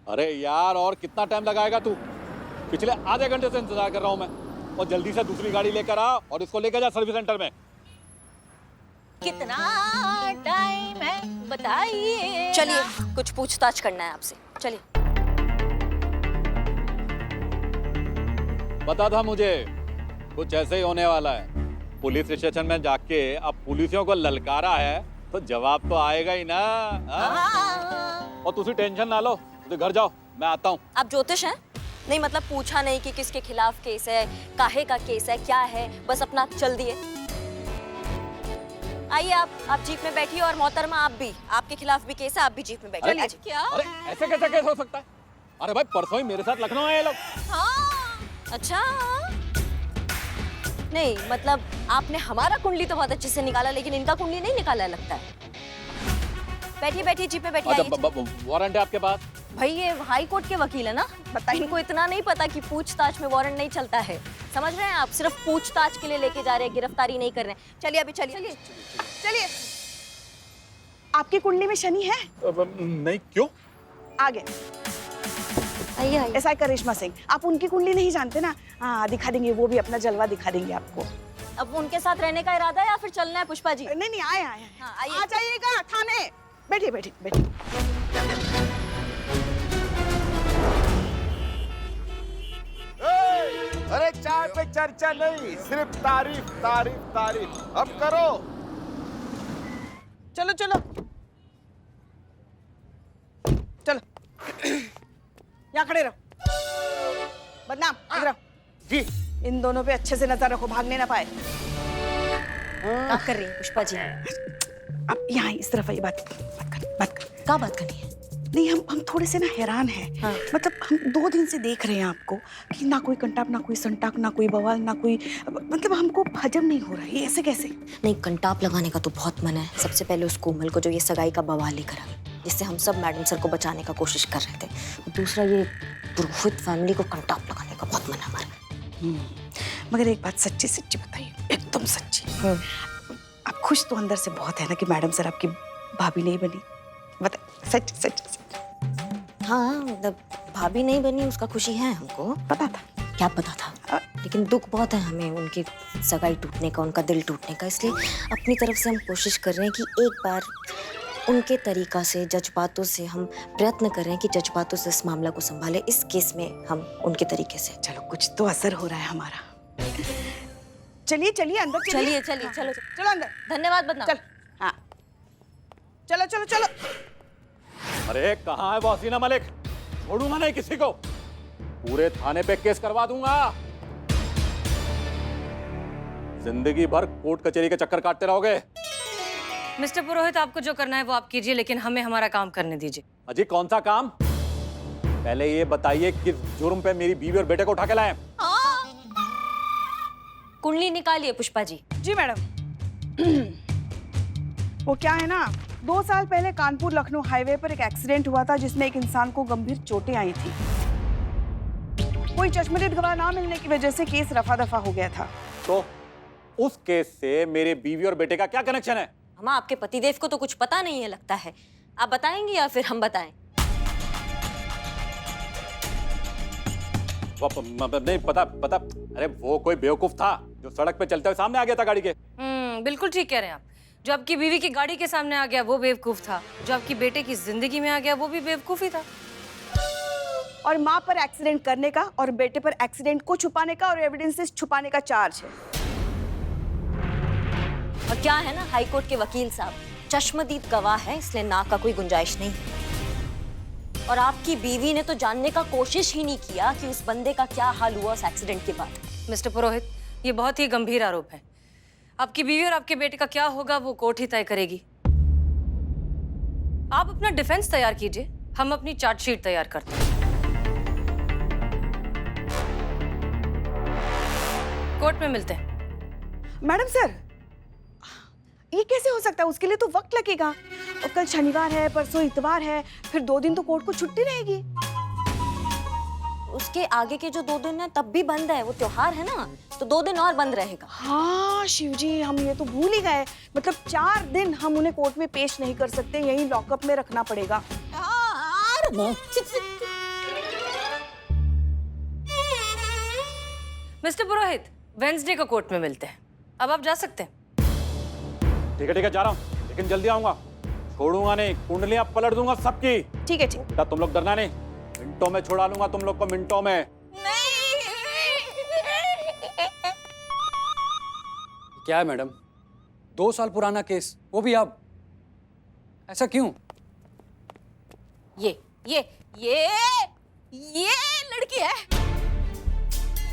अरे यार और कितना टाइम लगाएगा तू? पिछले आधे घंटे से इंतजार कर रहा हूँ मैं। और जल्दी से दूसरी गाड़ी लेकर आ और इसको लेकर जा सर्विस सेंटर में। कितना टाइम है बताइए। चलिए, कुछ पूछताछ करना है आपसे, चलिए। पता था मुझे कुछ ऐसे ही होने वाला है। पुलिस स्टेशन में जाके अब पुलिसियों को ललकारा है तो जवाब तो आएगा ही ना। और तुसी टेंशन ना लो, तुझे घर जाओ, मैं आता हूँ। आप ज्योतिष हैं? नहीं मतलब पूछा नहीं कि किसके खिलाफ केस है, काहे का केस है, क्या है, बस अपना चल दिए। आइए आप जीप में बैठिए और मोहतरमा आप भी, आपके खिलाफ भी केस है, आप भी जीप में बैठिए। अरे क्या? अरे ऐसे कैसे केस हो सकता है? अरे भाई परसों ही मेरे साथ लखनऊ आए ये लोग। हाँ, अच्छा नहीं मतलब आपने हमारा कुंडली तो बहुत अच्छे से निकाला लेकिन इनका कुंडली नहीं निकाला लगता है। बैठिए बैठिए जीप में बैठिए। अच्छा वारंट है आपके पास? भाई ये हाई कोर्ट के वकील है ना, इनको इतना नहीं पता कि पूछताछ में वारंट नहीं चलता है। समझ रहे हैं आप? सिर्फ पूछताछ के लिए लेके जा रहे हैं, गिरफ्तारी नहीं कर रहे हैं। चलिए अभी चलिए चलिए। आपकी कुंडली में शनि है? नहीं, क्यों? आगे आइए आइए। ऐसा करिश्मा सिंह, आप उनकी कुंडली नहीं जानते ना? हाँ दिखा देंगे, वो भी अपना जलवा दिखा देंगे आपको। अब उनके साथ रहने का इरादा है या फिर चलना है पुष्पा जी? नहीं आए हाँ, आइए। आ जाइएगा थाने। बैठिए बैठिए बैठिए। अरे चाय पे चर्चा नहीं, सिर्फ तारीफ तारीफ तारीफ। अब करो। चलो चलो चलो। यहाँ खड़े रहो। बदनाम इधर आओ। जी। इन दोनों पे अच्छे से नजर रखो, भागने ना पाए। क्या कर रही है पुष्पा जी? अब यहाँ इस तरफ आइए, बात कर। क्या बात करनी है? नहीं हम थोड़े से ना हैरान हैं। हाँ। मतलब हम 2 दिन से देख रहे हैं आपको कि ना कोई कंटाप, ना कोई संटाक, ना कोई बवाल, ना कोई, मतलब हमको हजम नहीं हो रहा है। ये ऐसे कैसे? नहीं, कंटाप लगाने का तो बहुत मन है। सबसे पहले उस कोमल को जो ये सगाई का बवाल लेकर आ, जिससे हम सब मैडम सर को बचाने का कोशिश कर रहे थे। दूसरा ये पुरोहित फैमिली को कंटाप लगाने का बहुत मन है हमारा। मगर एक बात सच्ची सच्ची बताइए, एकदम सच्ची। आप खुश तो अंदर से बहुत है ना कि मैडम सर आपकी भाभी नहीं बनी? बता सच सच। हाँ मतलब भाभी नहीं बनी उसका खुशी है हमको। पता था। क्या पता था? लेकिन दुख बहुत है हमें उनकी सगाई टूटने का, उनका दिल टूटने का। इसलिए अपनी तरफ से हम कोशिश कर रहे हैं कि एक बार उनके तरीका से, जज्बातों से हम प्रयत्न कर रहे हैं कि जज्बातों से इस मामला को संभाले। इस केस में हम उनके तरीके से। चलो कुछ तो असर हो रहा है हमारा। चलिए चलिए अंदर चलिए चलिए चलो चलो अंदर। धन्यवाद बदनाम। चल हाँ चलो चलो चलो। अरे कहाँ है वो हसीना मलिक? छोड़ूंगा नहीं किसी को, पूरे थाने पे केस करवा दूंगा। जिंदगी भर कोर्ट कचहरी के चक्कर काटते रहोगे। मिस्टर पुरोहित, आपको जो करना है वो आप कीजिए, लेकिन हमें हमारा काम करने दीजिए। अजी कौन सा काम? पहले ये बताइए किस जुर्म पे मेरी बीवी और बेटे को उठा के लाए? कुंडली निकालिए पुष्पा जी। जी मैडम। वो क्या है ना, 2 साल पहले कानपुर लखनऊ हाईवे पर एक एक्सीडेंट हुआ था जिसमें एक इंसान को गंभीर चोटें आई थी। कोई चश्मदीद गवाह ना मिलने की वजह से केस रफा दफा हो गया था। तो उस केस से मेरे बीवी और बेटे का क्या कनेक्शन है? हम आपके पतिदेव को तो कुछ पता नहीं है लगता है। आप बताएंगे या फिर हम बताएं? नहीं पता। अरे वो कोई बेवकूफ था जो सड़क पे चलते हुए सामने आ गया था गाड़ी के। बिल्कुल ठीक कह रहे हैं आप। जो आपकी बीवी की गाड़ी के सामने आ गया वो बेवकूफ था, जो आपकी बेटे की जिंदगी में आ गया वो भी बेवकूफ ही था। और माँ पर एक्सीडेंट करने का और बेटे पर एक्सीडेंट को छुपाने का और एविडेंसेस छुपाने का चार्ज है। और क्या है ना, हाई कोर्ट के वकील साहब चश्मदीद गवाह है, इसलिए ना का कोई गुंजाइश नहीं है। और आपकी बीवी ने तो जानने का कोशिश ही नहीं किया कि उस बंदे का क्या हाल हुआ उस एक्सीडेंट के बाद। मिस्टर पुरोहित, ये बहुत ही गंभीर आरोप है। आपकी बीवी और आपके बेटे का क्या होगा वो कोर्ट ही तय करेगी। आप अपना डिफेंस तैयार कीजिए, हम अपनी चार्जशीट तैयार करते हैं। कोर्ट में मिलते हैं। मैडम सर, ये कैसे हो सकता है? उसके लिए तो वक्त लगेगा। और कल शनिवार है, परसों इतवार है, फिर 2 दिन तो कोर्ट को छुट्टी रहेगी। उसके आगे के जो 2 दिन है तब भी बंद है, वो त्योहार है ना, तो 2 दिन और बंद रहेगा। हाँ शिव जी, हम ये तो भूल ही गए। मतलब 4 दिन हम उन्हें कोर्ट में पेश नहीं कर सकते, यहीं लॉकअप में रखना पड़ेगा। मिस्टर पुरोहित, वेंसडे को कोर्ट में मिलते हैं। अब आप जा सकते हैं। ठीक है जा रहा हूँ, लेकिन जल्दी आऊंगा। छोड़ूंगा नहीं, कुंडलियां पलट दूंगा सबकी। ठीक है, ठीक। तुम लोग डरना नहीं, मिनटों में छुड़ा लूंगा तुम लोग को, मिनटों में। क्या है मैडम, 2 साल पुराना केस, वो भी आप, ऐसा क्यों? ये लड़की है,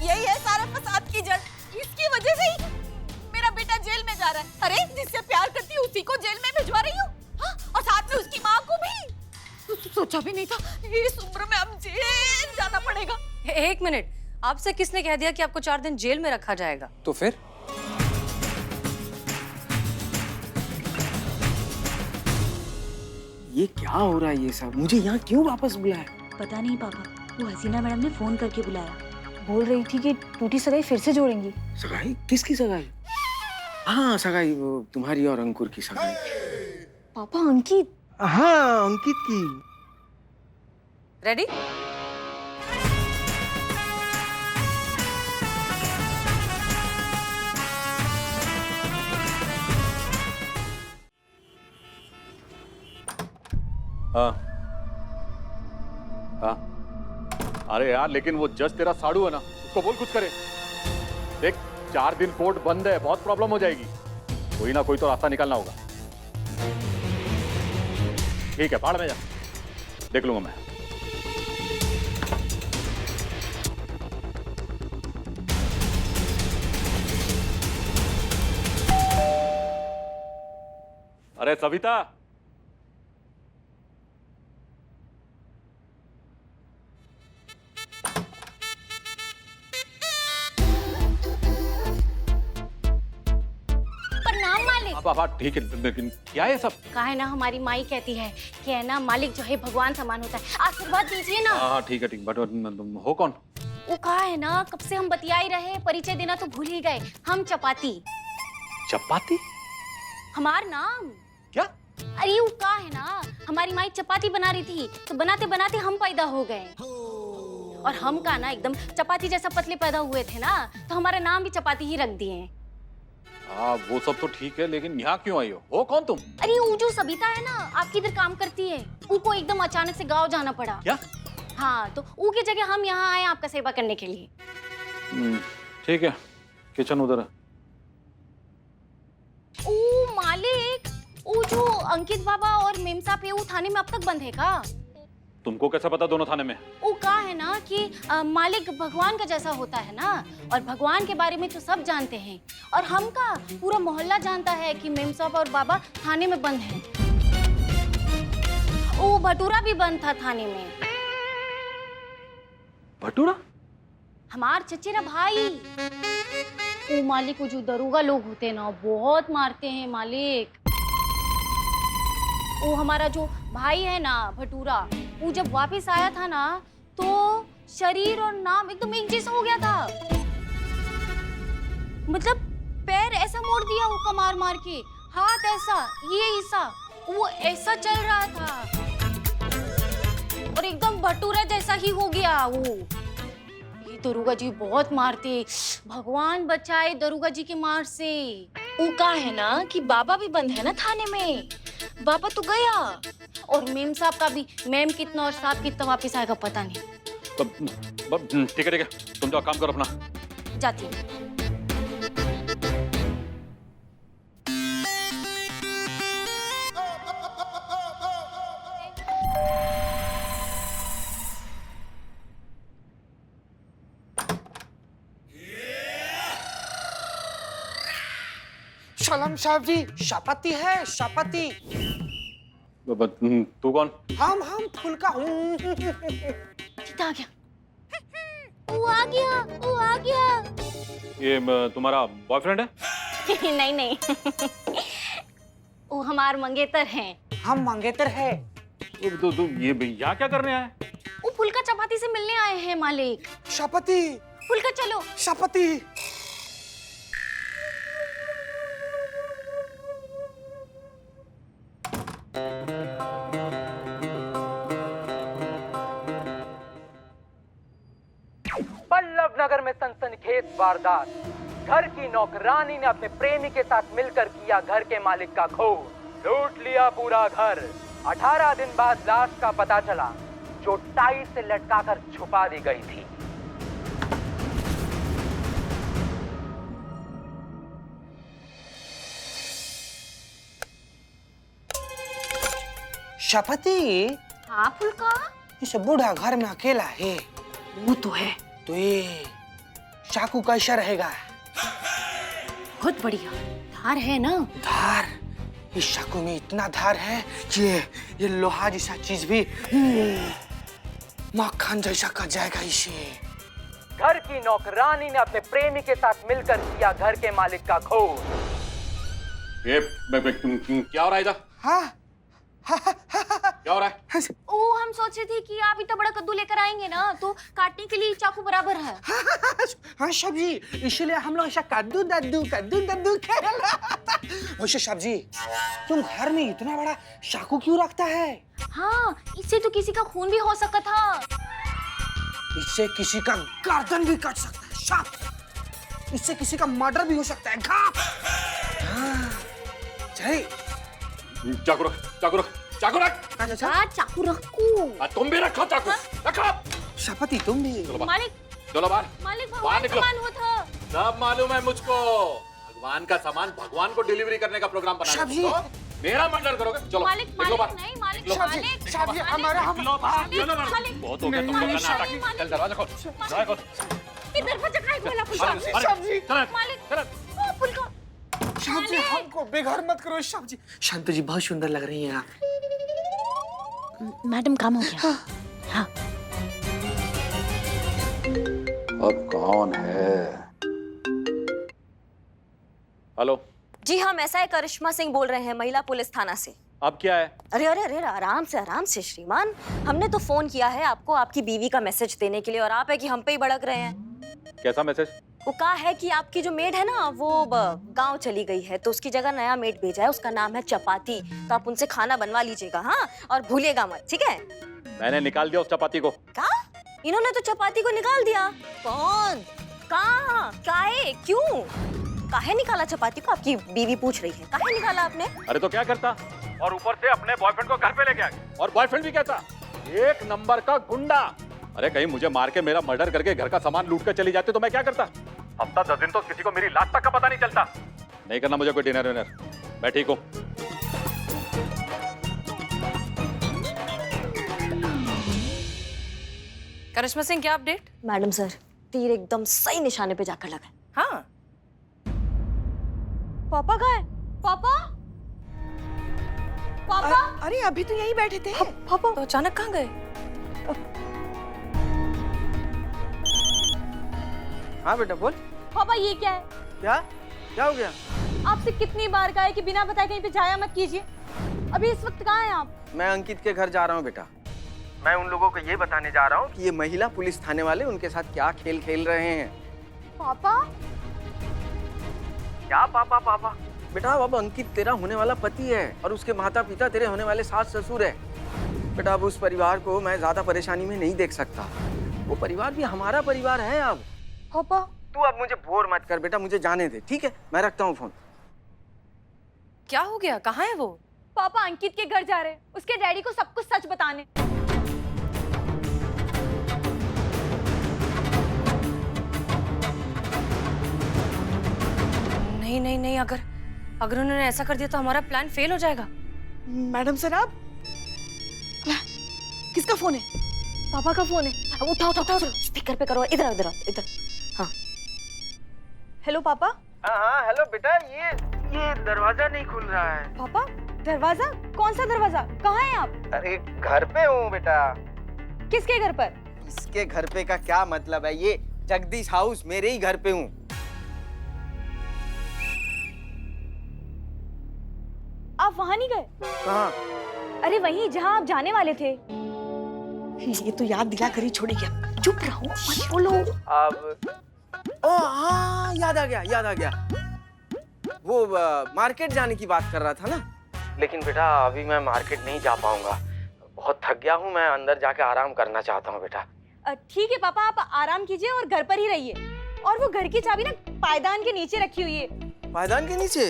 यही है सारे फसाद की जड़। इसकी वजह से ही मेरा बेटा जेल में जा रहा है। अरे जिससे प्यार करती हूँ उसी को जेल में भिजवा रही हूँ, हाँ? और साथ में उसकी माँ को भी। सोचा भी नहीं था इस उम्र में अब जेल जाना पड़ेगा। एक मिनट, आपसे किसने कह दिया कि आपको 4 दिन जेल में रखा जाएगा? तो फिर ये क्या हो रहा है? ये सब मुझे यहाँ क्यों वापस बुलाया? पता नहीं पापा, वो हसीना मैडम ने फोन करके बुलाया। बोल रही थी कि टूटी सगाई फिर से जोड़ेंगी। सगाई? किसकी सगाई? हाँ सगाई, वो तुम्हारी और अंकुर की सगाई। पापा अंकित? हाँ अंकित की। रेडी? हाँ हाँ। अरे यार, लेकिन वो जज तेरा साड़ू है ना, उसको बोल कुछ करे। देख 4 दिन कोर्ट बंद है, बहुत प्रॉब्लम हो जाएगी। कोई ना कोई तो रास्ता निकालना होगा। ठीक है, बाढ़ में जा, देख लूंगा मैं। अरे सविता, पापा ठीक है, लेकिन क्या है सब? कहा है ना, हमारी माई कहती है कि है ना, मालिक जो है भगवान समान होता है। आशीर्वाद दीजिए ना। हाँ ठीक है, बट तुम हो कौन? वो कहा है ना, कब से हम बतिया ही रहे, परिचय देना तो भूल ही गए। हम चपाती। चपाती? हमार नाम क्या? अरे वो कहा है ना, हमारी माई चपाती बना रही थी, तो बनाते बनाते हम पैदा हो गए। और हम का ना एकदम चपाती जैसा पतले पैदा हुए थे ना, तो हमारा नाम भी चपाती ही रख दिए। हाँ वो सब तो ठीक है, लेकिन यहाँ क्यों आई हो कौन तुम? अरे वो जो सबिता है ना, आपकी इधर काम करती है, उनको एकदम अचानक से गांव जाना पड़ा। क्या? हाँ, तो ऊ की जगह हम यहाँ आए आपका सेवा करने के लिए। ठीक है, किचन उधर है। ओ मालिक, वो जो अंकित बाबा और मेम साहब है, वो थाने में अब तक बंद है का? तुमको कैसा पता दोनों थाने में? वो कहा है ना कि मालिक भगवान का जैसा होता है ना, और भगवान के बारे में तो सब जानते हैं, और हम का पूरा मोहल्ला जानता है कि मेम साहब और बाबा थाने में बंद हैं। वो भटूरा भी बंद था थाने में। भटूरा? हमार चचेरा भाई। वो मालिक, वो जो दरोगा लोग होते हैं ना, बहुत मारते हैं मालिक। वो हमारा जो भाई है ना भटूरा, वो जब वापस आया था ना, तो शरीर और नाम एकदम एक जैसा हो गया था। मतलब पैर ऐसा मोड़ दिया वो कमार मार के, हाथ ऐसा, ये ऐसा, वो ऐसा चल रहा था, और एकदम भटूरा जैसा ही हो गया वो। ये दरोगा जी बहुत मारते, भगवान बचाए दरोगा जी के मार से। वो कहा है ना कि बाबा भी बंद है ना थाने में, बाबा तो गया, और मेम साहब का भी, मेम कितना और साहब कितना वापिस आएगा पता नहीं। ठीक है, तुम जाओ काम करो अपना। जाती हूँ। सलाम साहब जी, शपति है शपति। तू कौन? हम फूल का। आ गया, वो आ गया, वो आ गया। ये तुम्हारा बॉयफ्रेंड है? नहीं नहीं, वो हमार मंगेतर हैं। हम मंगेतर है। तो ये यहाँ क्या करने आए? वो फुल्का चपाती से मिलने आए हैं मालिक। शपति। फुल्का चलो। शपति। पल्लव नगर में में सनसनीखेज वारदात। घर की नौकरानी ने अपने प्रेमी के साथ मिलकर किया घर के मालिक का खून, लूट लिया पूरा घर। 18 दिन बाद लाश का पता चला, जो टाई से लटकाकर छुपा दी गई थी। शपति, हाँ फुलका, इस बूढ़ा घर में अकेला है। वो तो है। तो ये चाकू कैसा रहेगा? बहुत बढ़िया, धार है ना? धार? इस चाकू में इतना धार है कि ये लोहा जैसा चीज भी मक्खन जैसा कट जाएगा इसे। घर की नौकरानी ने अपने प्रेमी के साथ मिलकर किया घर के मालिक का खून। ये क्या हो रहा है इधर? हाँ क्या हो रहा है? ओ, हम सोचे थे कि आप इतना बड़ा कद्दू लेकर आएंगे ना, तो काटने के लिए चाकू बराबर है। हाँ सब्जी, इसलिए हम लोग ऐसा कद्दू दद्दू खेल रहा था। वैसे सब्जी, तुम घर में इतना बड़ा चाकू क्यों रखता है? हाँ, इससे तो किसी का खून भी हो सकता था। इससे किसी का गर्दन भी कट सकता है। शाप। इससे किसी का मर्डर भी हो सकता है। घाप। हाँ। चल। चाकू रख, चाकू रख, चाकू रख। हाँ, चाकू रखो। तुम भी रखो चाकू, रखो। शपति तुम भी। मालिक, चलो बाहर। मालिक बाहर भगवान निकलो। सामान हो था। सब मालूम है मुझको। भगवान का सामान भगवान को डिलीवरी करने का प्रोग्राम बना सब्जी। मेरा मर्डर करोगे? चलो मालिक, निकलो बाहर। मालिक नहीं, मालिक, निकलो। मालिक, सब्जी, हमारा हम निकलो बाहर। चलो ना। मालिक। बहुत हो गया तुम लोग का नाटक। चल दरवाजा खोल, दरवाजा खोल। इधर दरवाजा काहे खोला फुलका? सब्जी। चल मालिक, चल। ओ फुलका। सब्जी, हमको बेघर मत करो सब्जी। शांत जी बहुत सुंदर लग रही हैं आप। मैडम काम हो गया। हाँ। अब कौन है? हेलो जी हाँ, मैं SI करिश्मा सिंह बोल रहे हैं, महिला पुलिस थाना से। अब क्या है? अरे अरे अरे, आराम से श्रीमान। हमने तो फोन किया है आपको आपकी बीवी का मैसेज देने के लिए, और आप है कि हम पे ही भड़क रहे हैं। कैसा मैसेज? वो कहा है कि आपकी जो मेड है ना, वो गांव चली गई है, तो उसकी जगह नया मेड भेजा है, उसका नाम है चपाती। तो आप उनसे खाना बनवा लीजिएगा, हाँ, और भूलिएगा मत, ठीक है? मैंने निकाल दिया उस चपाती को। क्या? इन्होंने तो चपाती को निकाल दिया? कौन? कहाँ? काहे? क्यों? काहे निकाला चपाती को? आपकी बीवी पूछ रही है, काहे निकाला आपने? अरे तो क्या करता, और ऊपर से अपने बॉयफ्रेंड को घर पे लेके आ गया, और बॉयफ्रेंड भी कहता एक नंबर का गुंडा। अरे कहीं मुझे मार के मेरा मर्डर करके घर का सामान लूट कर चली जाती तो मैं क्या करता? हफ्ता 10 दिन तो किसी को मेरी लाश तक का पता नहीं चलता। नहीं करना मुझे कोई डिनर विनर, मैं ठीक हूँ। करिश्मा सिंह, क्या अपडेट? मैडम सर, तीर एकदम सही निशाने पे जाकर लगा। हाँ। पापा कहाँ है? पापा? पापा? अरे अभी तो यहीं बैठे थे। पापा? तो अचानक कहाँ गए? हाँ बेटा बोल। पापा ये क्या है? क्या हो गया? आपसे कितनी बार कहा है कि बिना बताए कहीं पे जाया मत कीजिए। अभी इस वक्त कहाँ हैं आप? मैं अंकित के घर जा रहा हूँ बेटा। मैं उन लोगों को ये बताने जा रहा हूँ कि ये महिला पुलिस थाने वाले उनके साथ क्या खेल खेल रहे हैं। पापा? क्या पापा पापा? बेटा अब अंकित तेरा होने वाला पति है, और उसके माता पिता तेरे होने वाले सास ससुर है। बेटा अब उस परिवार को मैं ज्यादा परेशानी में नहीं देख सकता। वो परिवार भी हमारा परिवार है। अब पापा? तू अब मुझे बोर मत कर बेटा, मुझे जाने दे, ठीक है? मैं रखता हूँ फोन। क्या हो गया? कहाँ है वो? पापा अंकित के घर जा रहे हैं, उसके डैडी को सब कुछ सच बताने। नहीं, अगर उन्होंने ऐसा कर दिया तो हमारा प्लान फेल हो जाएगा। मैडम सर आप? किसका फोन है? पापा का फोन है। उठाओ, स्पीकर पे करो। इधर। हाँ। हेलो पापा? हाँ हेलो बेटा, ये दरवाजा नहीं खुल रहा है। पापा दरवाजा? कौन सा दरवाजा? कहाँ हैं आप? अरे घर पे हूँ बेटा। किसके घर पर? इसके घर पे का क्या मतलब है? ये जगदीश हाउस, मेरे ही घर पे हूँ। आप वहाँ नहीं गए? कहाँ? अरे वहीं जहाँ आप जाने वाले थे। ये तो याद दिला कर ही छोड़ेगी। चुप रहो, मत बोलो। अब हाँ याद आ गया। वो मार्केट जाने की बात कर रहा था ना। लेकिन बेटा अभी मैं मार्केट नहीं जा पाऊंगा, बहुत थक गया हूँ। मैं अंदर जाके आराम करना चाहता हूँ बेटा। ठीक है पापा, आप आराम कीजिए और घर पर ही रहिए। और वो घर की चाबी ना पायदान के नीचे रखी हुई है। पायदान के नीचे?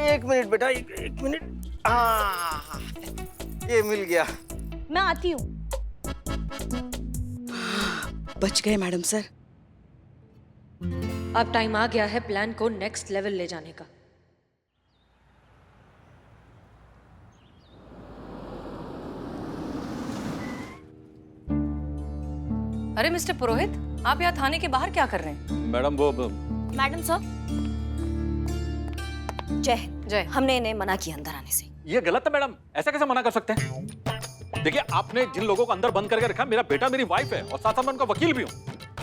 एक मिनट बेटा, एक मिनट। हाँ, ये मिल गया। मैं आती हूँ। बच गए मैडम सर। अब टाइम आ गया है प्लान को नेक्स्ट लेवल ले जाने का। अरे मिस्टर पुरोहित, आप यहाँ थाने के बाहर क्या कर रहे हैं? मैडम वो मैडम साहब, जय हिंद। जय। हमने इन्हें मना किया अंदर आने से। ये गलत है मैडम, ऐसा कैसे मना कर सकते हैं? देखिए, आपने जिन लोगों को अंदर बंद करके रखा, मेरा बेटा मेरी वाइफ है और साथ साथ मैं उनका वकील भी हूँ।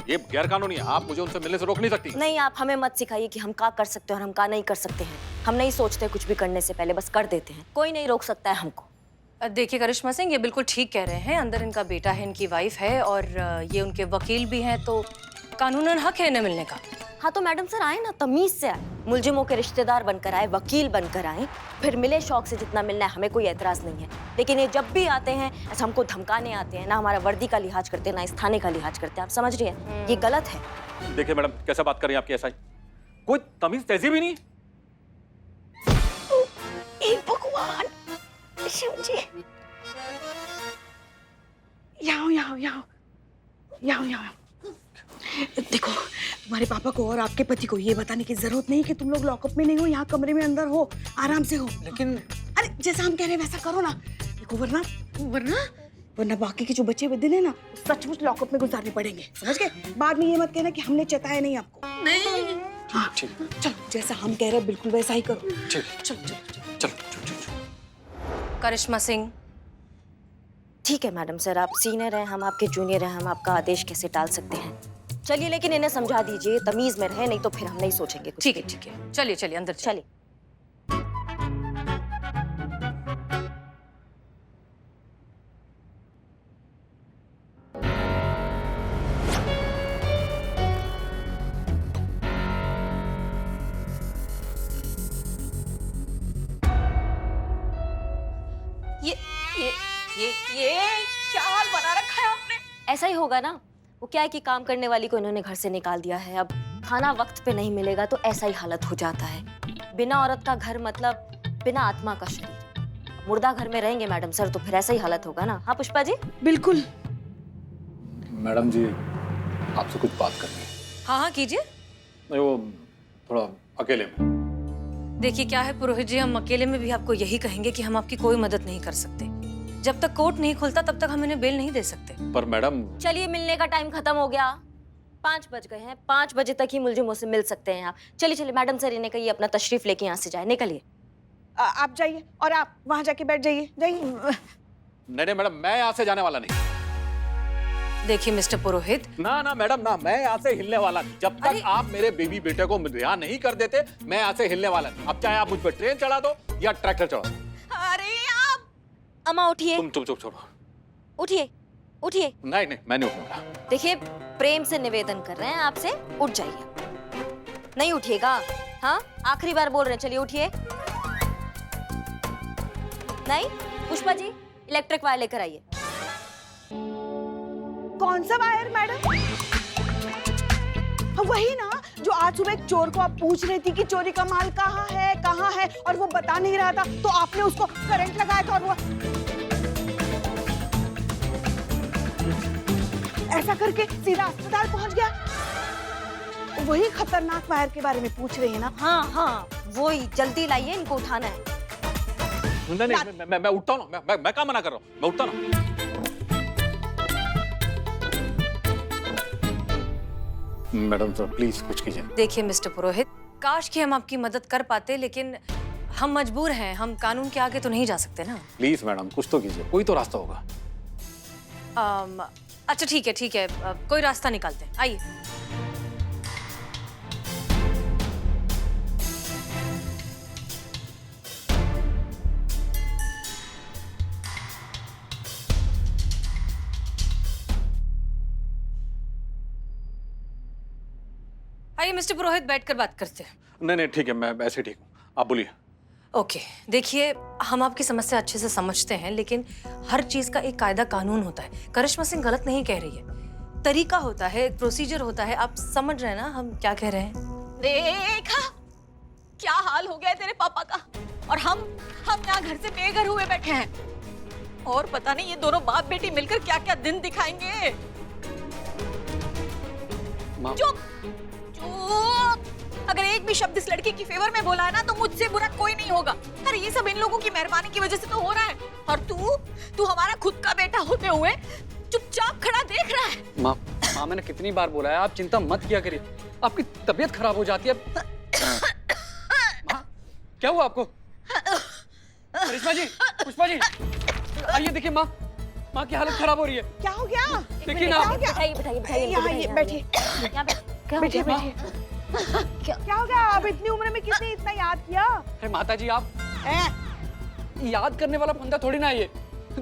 ये गैर कानूनी है, आप मुझे उनसे मिलने से रोक नहीं सकती। नहीं, आप हमें मत सिखाइए कि हम क्या कर सकते हैं और हम क्या नहीं कर सकते हैं। हम नहीं सोचते कुछ भी करने से पहले, बस कर देते हैं। कोई नहीं रोक सकता है हमको। देखिए करिश्मा सिंह, ये बिल्कुल ठीक कह रहे हैं। अंदर इनका बेटा है, इनकी वाइफ है और ये उनके वकील भी हैं, तो कानूनन हक है इन्हें मिलने का। हाँ तो मैडम सर आए ना, तमीज से आए, मुलजिमों के रिश्तेदार बनकर आए, वकील बनकर आए, फिर मिले शौक से जितना मिलना है, हमें कोई एतराज नहीं है। लेकिन ये जब भी आते हैं ऐसा हमको धमकाने आते हैं, ना हमारा वर्दी का लिहाज करते हैं, ना इस थाने का लिहाज करते हैं। आप समझ रही हैं, ये गलत है। देखिए मैडम, कैसे बात कर रही हैं आपकी एसआई, कोई तमीज तहजीब भी नहीं। भगवान शिव जी, यहाँ यहाँ यहाँ यहाँ यहाँ देखो, तुम्हारे पापा को और आपके पति को ये बताने की जरूरत नहीं कि तुम लोग लॉकअप में नहीं हो, यहाँ कमरे में अंदर हो, आराम से हो। लेकिन अरे जैसा हम कह रहे हैं वैसा करो ना। देखो वरना वरना वरना बाकी के जो बचे हुए दिन है ना, सचमुच लॉकअप में गुजारने पड़ेंगे, समझ गए? बाद में ये मत कहना कि हमने चेताया नहीं आपको। नहीं। हाँ ठीक। चलो, जैसा हम कह रहे हैं बिल्कुल वैसा ही करो। ठीक। चलो चलो चलो चलो। करिश्मा सिंह, ठीक है मैडम सर, आप सीनियर हैं, हम आपके जूनियर हैं, हम आपका आदेश कैसे टाल सकते हैं? चलिए, लेकिन इन्हें समझा दीजिए, तमीज में रहे, नहीं तो फिर हम नहीं सोचेंगे कुछ। ठीक है ठीक है, चलिए चलिए अंदर चलिए। चलिए। ये क्या हाल बना रखा है आपने? ऐसा ही होगा ना, वो क्या है कि काम करने वाली को इन्होंने घर से निकाल दिया है। अब खाना वक्त पे नहीं मिलेगा तो ऐसा ही हालत हो जाता है। बिना औरत का घर मतलब बिना आत्मा का शरीर। मुर्दा घर में रहेंगे मैडम सर तो फिर ऐसा ही हालत होगा ना। हाँ पुष्पा जी? बिल्कुल। मैडम जी, आपसे कुछ बात करनी है। हाँ हाँ कीजिए। नहीं, वो थोड़ा अकेले में। देखिए क्या है पुरोहित जी, हम अकेले में भी आपको यही कहेंगे कि हम आपकी कोई मदद नहीं कर सकते। जब तक कोर्ट नहीं खुलता तब तक हम इन्हें बेल नहीं दे सकते। पर मैडम, चलिए, मिलने का टाइम खत्म हो गया, 5 बज गए हैं, 5 बजे तक ही मुलजिमों से मिल सकते हैं आप। चलिए चलिए, मैडम सर इन्हें कहिए अपना तशरीफ लेके यहाँ से जाए, निकलिए। आप जाइए और आप वहां जाके बैठ जाइए, जाइए। नहीं नहीं मैडम, मैं यहाँ से जाने वाला नहीं। देखिए मिस्टर पुरोहित, ना ना मैडम ना, मैं यहाँ से हिलने वाला नहीं। जब तक आप मेरे बेबी बेटे को रिहा नहीं कर देते, मैं यहाँ से हिलने वाला नहीं। अब चाहे आप मुझ पर ट्रेन चढ़ा दो या ट्रैक्टर चढ़ा दो। अरे आप अम्मा उठिए, तुम चुप छोड़ो। उठिए उठिए। नहीं नहीं, मैं नहीं उठूंगा। देखिए, प्रेम से निवेदन कर रहे हैं आपसे, उठ जाइए। नहीं उठिएगा? हाँ, आखिरी बार बोल रहे हैं, चलिए उठिए। नहीं, पुष्पा जी इलेक्ट्रिक वायर लेकर आइए। कौन सा वायर मैडम? वही ना जो आज सुबह एक चोर को आप पूछ रही थी कि चोरी का माल कहाँ है, और वो बता नहीं रहा था तो आपने उसको करंट लगाया था और वो ऐसा करके सीधा अस्पताल पहुंच गया। वही खतरनाक वायर के बारे में पूछ रही है ना? हाँ हाँ, वही, जल्दी लाइए, इनको उठाना है। नहीं नहीं, मैं उठता हूँ ना, मैं क्या मना कर रहा हूँ, मैं उठता ना। मैडम सर प्लीज कुछ कीजिए। देखिए मिस्टर पुरोहित, काश कि हम आपकी मदद कर पाते, लेकिन हम मजबूर हैं, हम कानून के आगे तो नहीं जा सकते ना। प्लीज मैडम कुछ तो कीजिए, कोई तो रास्ता होगा। अच्छा ठीक है, कोई रास्ता निकालते हैं, आइए। आइए मिस्टर पुरोहित, बैठकर बात करते हैं। नहीं नहीं ठीक है, मैं ऐसे ठीक हूँ, आप बोलिए। ओके, देखिए हम आपकी समस्या अच्छे से समझते हैं, लेकिन हर चीज का एक कायदा कानून होता है। करिश्मा सिंह गलत नहीं कह रही है। तरीका होता है, एक प्रोसीजर होता है। आप समझ रहे हैं ना हम क्या कह रहे हैं? देखा क्या हाल हो गया है तेरे पापा का, और हम यहाँ घर से बेघर हुए बैठे हैं, और पता नहीं ये दोनों बाप बेटी मिलकर क्या क्या दिन दिखाएंगे। चुप चुप, अगर एक भी शब्द इस लड़की की फेवर में बोला है ना तो मुझसे बुरा कोई नहीं होगा। अरे ये सब इन लोगों की मेहरबानी की वजह से तो हो रहा है, और तू हमारा खुद का बेटा होते हुए चुपचाप खड़ा देख रहा है। माँ मैंने कितनी बार बोला है, आप चिंता मत किया करिए, आपकी तबीयत खराब हो जाती है। माँ, क्या हुआ आपको? करिश्मा जी, पुष्पा जी, आइए देखिए माँ की हालत खराब हो रही है। क्या हो गया? देखिए ना। बताइए यहाँ ये बैठिए, बैठिए बैठिए। क्या हो गया? अब इतनी उम्र में किसने इतना याद किया? अरे माता जी, आप याद करने वाला बंदा थोड़ी ना है ये।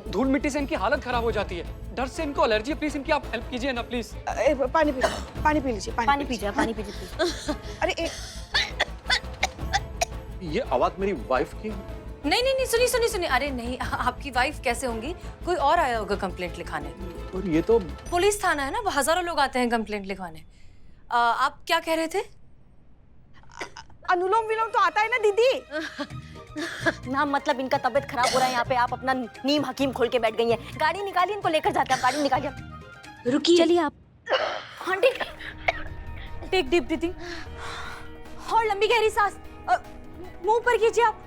धूल मिट्टी से इनकी हालत खराब हो जाती है, डर से इनको एलर्जी है। प्लीज इनकी आप हेल्प कीजिए ना प्लीज। पानी पी लीजिए। पानी पीजिए। अरे ये आवाज मेरी वाइफ की? नहीं, सुनिए। अरे नहीं, आपकी वाइफ कैसे होंगी? कोई और आया होगा कंप्लेंट लिखाने। और ये तो पुलिस थाना है ना, हजारों लोग आते हैं कंप्लेंट लिखवाने। आप क्या कह रहे थे? अनुलोम विलोम तो आता है ना दीदी? ना मतलब इनका तबीयत खराब हो रहा है यहाँ पे, आप अपना नीम हकीम खोल के बैठ गई हैं। गाड़ी निकालिए, इनको लेकर जाते हैं। गाड़ी निकालिए। रुकिए, चलिए आप। हाँ ठीक। टेक डीप ब्रीथिंग और लंबी गहरी सांस। मुंह पर कीजिए आप।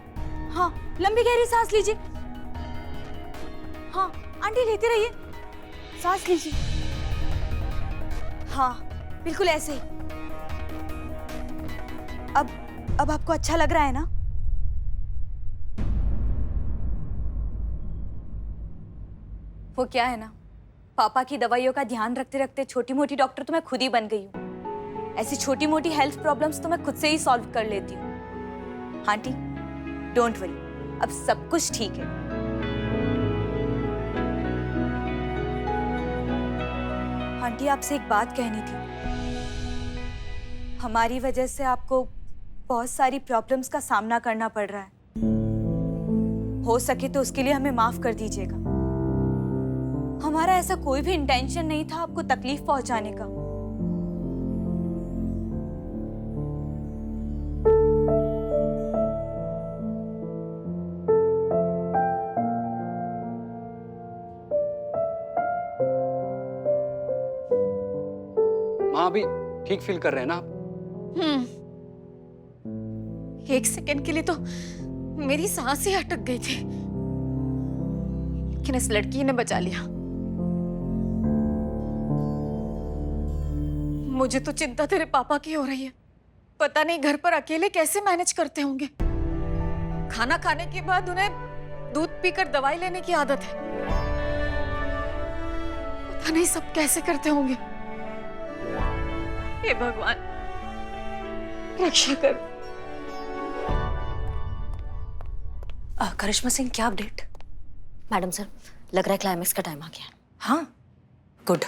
हाँ, लंबी गहरी सांस लीजिए। हाँ आंटी, लेते रहिए, सांस लीजिए। हाँ बिल्कुल ऐसे ही। अब आपको अच्छा लग रहा है ना? वो क्या है ना, पापा की दवाइयों का ध्यान रखते रखते छोटी मोटी डॉक्टर तो मैं खुद ही बन गई हूँ। ऐसी छोटी मोटी हेल्थ प्रॉब्लम्स तो मैं खुद से ही सॉल्व कर लेती हूँ। आंटी डोंट वरी, अब सब कुछ ठीक है। आंटी आपसे एक बात कहनी थी। हमारी वजह से आपको बहुत सारी प्रॉब्लम्स का सामना करना पड़ रहा है। हो सके तो उसके लिए हमें माफ कर दीजिएगा। हमारा ऐसा कोई भी इंटेंशन नहीं था आपको तकलीफ पहुंचाने का। माँ अभी ठीक फील कर रहे हैं ना आप? एक सेकंड के लिए तो मेरी सांस ही अटक गई थी, लेकिन इस लड़की ने बचा लिया। मुझे तो चिंता तेरे पापा की हो रही है। पता नहीं घर पर अकेले कैसे मैनेज करते होंगे। खाना खाने के बाद उन्हें दूध पीकर दवाई लेने की आदत है। पता नहीं सब कैसे करते होंगे। हे भगवान, रक्षा कर। करिश्मा सिंह, क्या अपडेट? मैडम सर, लग रहा है क्लाइमेक्स का टाइम आ गया। हाँ, गुड।